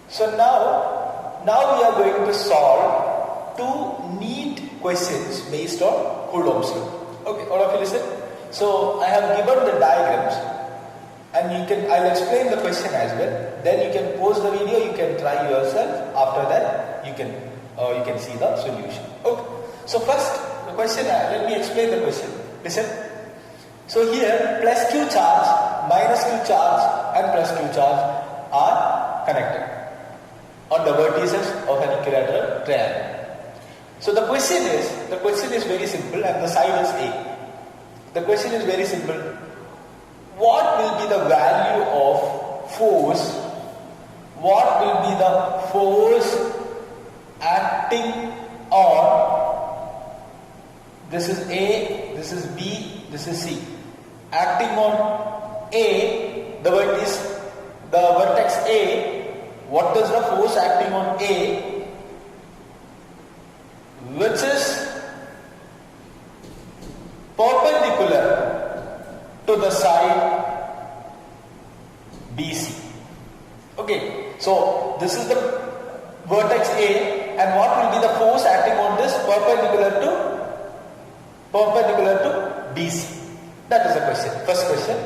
So now we are going to solve two neat questions based on Coulomb's law. Okay, all of you listen. So I have given the diagrams, and I'll explain the question as well. Then you can pause the video, you can try yourself. After that, you can see the solution. Okay. So first, the question, let me explain the question. Listen. So here, plus Q charge, minus Q charge, and plus Q charge are connected on the vertices of an equilateral triangle. So the question is very simple, and the side is A. The question is very simple. What will be the value of force? What will be the force acting on, this is A, this is B, this is C. Acting on A, the vertex A, what is the force acting on A, which is perpendicular to the side BC. Okay, so this is the vertex A, and what will be the force acting on this perpendicular to BC? That is the question. First question.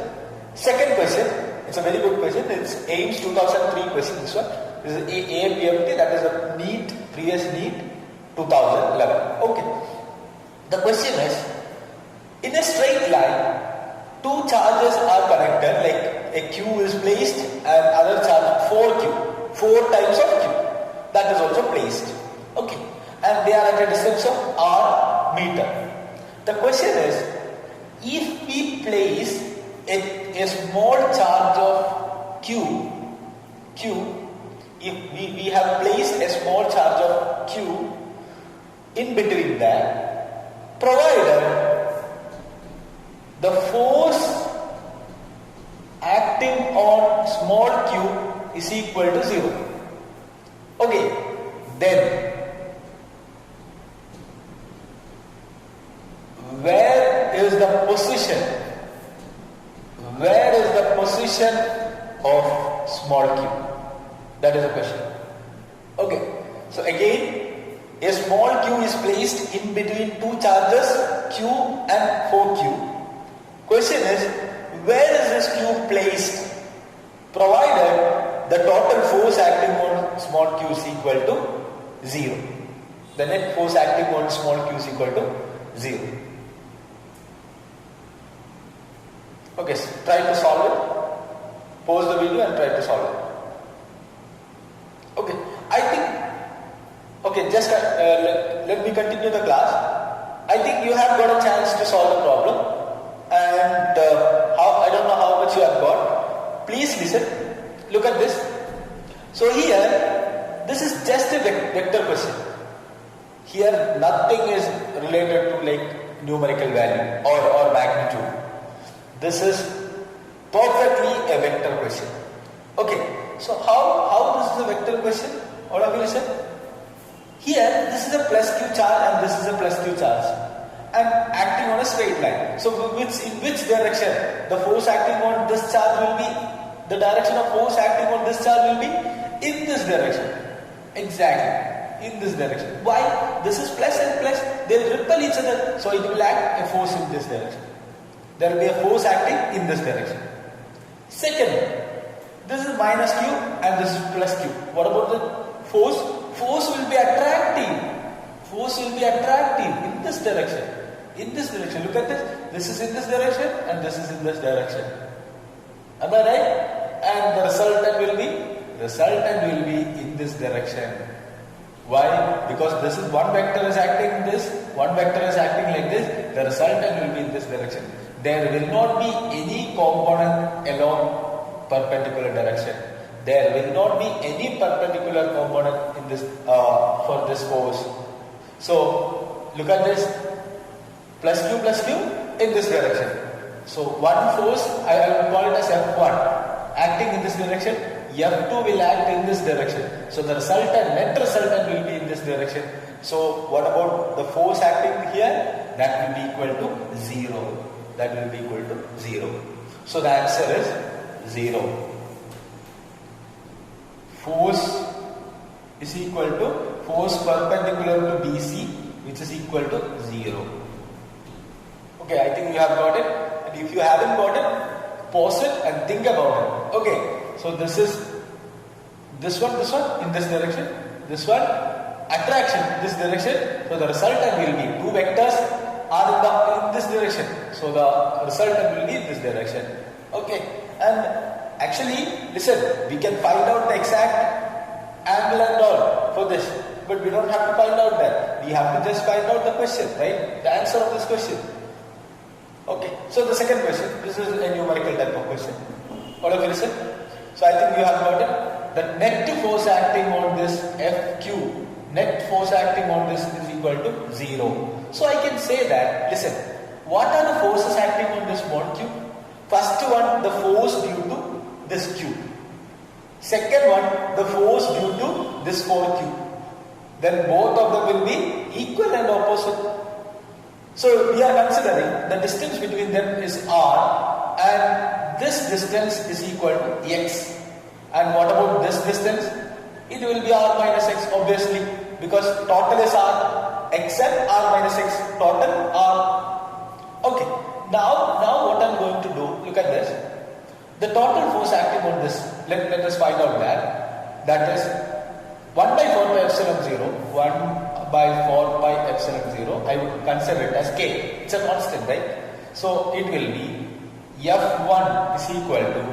Second question, it's a very good question. It's AIMS 2003 question. This one. This is APMT, that is a NEET, previous NEET 2011. Okay. The question is, in a straight line, two charges are connected, like a Q is placed and other charge 4Q, 4 times of Q, that is also placed. Okay, and they are at a distance of R meter. The question is, if we place a small charge of Q, if we have placed a small charge of Q in between that, provided the force acting on small q is equal to 0. Okay, then where is the position of small q? That is the question. Okay, so again, a small q is placed in between two charges q and 4q. Question is, where is this q placed, provided the total force acting on small q is equal to 0. The net force acting on small q is equal to 0. Okay, so try to solve it. Pause the video and try to solve it. Okay, I think, okay, just let me continue the class. I think you have got a chance to solve the problem. And I don't know how much you have got. Please listen. Look at this. So here, this is just a vector question. Here, nothing is related to like numerical value or magnitude. This is perfectly a vector question. Okay. So how this is a vector question? All of you listen. Here, this is a plus q charge and this is a plus q charge, and acting on a straight line. So in which direction the force acting on this charge will be, the direction of force acting on this charge will be in this direction. Exactly, in this direction. Why? This is plus and plus, they will repel each other, so it will act a force in this direction. There will be a force acting in this direction. Second, this is minus q and this is plus q. What about the force? Force will be attracting. Force will be attractive in this direction. In this direction. Look at this. This is in this direction and this is in this direction. Am I right? And the resultant will be in this direction. Why? Because this is one vector is acting this, one vector is acting like this. The resultant will be in this direction. There will not be any component along perpendicular direction. There will not be any perpendicular component in this for this force. So look at this, plus q in this direction. So one force, I will call it as F1, acting in this direction. F2 will act in this direction. So the net resultant will be in this direction. So what about the force acting here? That will be equal to 0. That will be equal to 0. So the answer is 0. Force is equal to force perpendicular to BC, which is equal to 0. Okay, I think you have got it. And if you haven't got it, pause it and think about it. Okay, so this is this one in this direction, this one attraction in this direction. So the resultant will be two vectors are in this direction. So the resultant will be in this direction. Okay, and actually, listen, we can find out the exact angle and all for this, but we don't have to find out that. We have to just find out the question, right? The answer of this question. Okay, so the second question, this is a numerical type of question. All of you listen. So I think you have got it. The net force acting on this FQ, net force acting on this is equal to 0. So I can say that, listen, what are the forces acting on this mod Q? First one, the force due to this Q. Second one, the force due to this 4Q. Then both of them will be equal and opposite. So we are considering the distance between them is R, and this distance is equal to X. And what about this distance? It will be R minus X, obviously, because total is R, except R minus X, total R. Okay, now what I'm going to do, look at this. The total force acting on this, let us find out that is 1 by 4 pi epsilon 0, 1 by 4 pi epsilon 0, I would consider it as K. It's a constant, right? So it will be F1 is equal to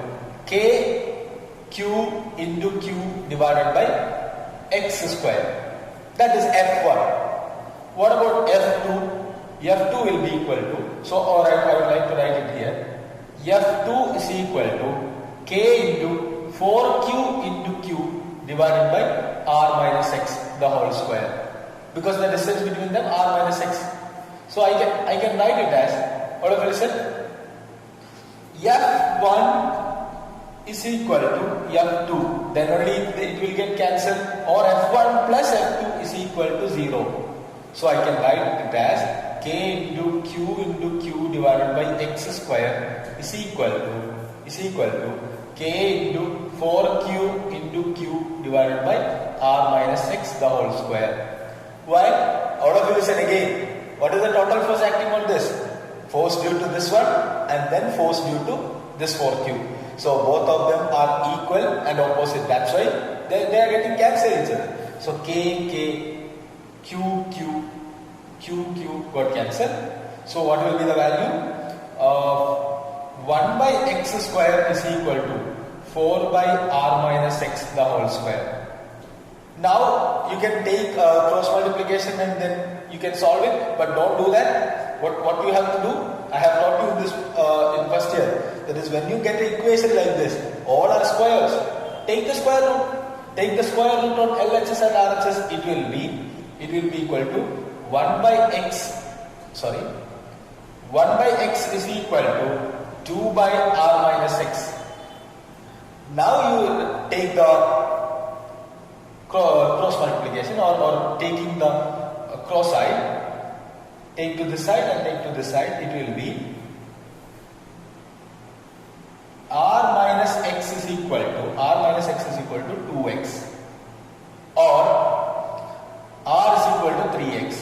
K Q into Q divided by X square. That is F1. What about F2? F2 will be equal to, so alright, I would like to write it here. F2 is equal to K into 4Q into Q divided by R minus X, the whole square. Because the distance between them R minus X. So I can write it as, what if I listen? F1 is equal to F2. Then only it will get cancelled. Or F1 plus F2 is equal to 0. So I can write it as K into Q divided by X square is equal to K into 4Q into Q divided by R minus X, the whole square. Why? All of you listen again. What is the total force acting on this? Force due to this one and then force due to this 4Q. So both of them are equal and opposite. That's why they are getting cancelled each other. So K, Q, got cancelled. So what will be the value? 1 by X square is equal to 4 by R minus X, the whole square. Now you can take cross multiplication and then you can solve it, but don't do that. What you have to do, I have taught you this in first year. That is, when you get an equation like this, all are squares. Take the square root. Take the square root on LHS and RHS. It will be equal to 1 by X. 1 by X is equal to 2 by R minus X. Now you take the cross multiplication or taking the cross side. Take to this side and take to this side. It will be R minus X is equal to 2X, or R is equal to 3X,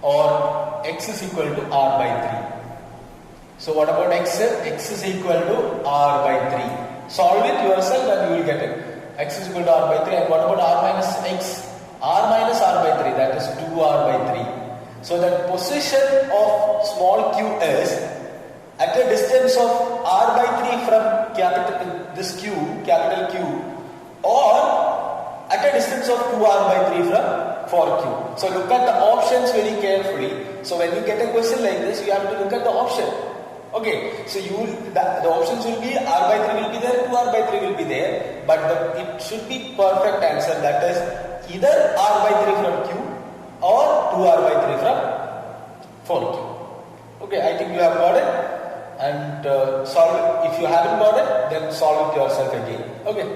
or X is equal to R by 3. So what about X? X is equal to R by 3. Solve it yourself and you will get it. X is equal to R by 3. And what about R minus X? R minus R by 3, that is 2R by 3. So the position of small q is at a distance of R by 3 from capital Q, or at a distance of 2R by 3 from 4Q. So look at the options very carefully. So when you get a question like this, you have to look at the option. Okay, so the options will be R by 3 will be there, 2R by 3 will be there, but it should be perfect answer, that is either R by 3 from Q or 2R by 3 from 4Q. Okay, I think you have got it, and solve it. If you haven't got it, then solve it yourself again. Okay.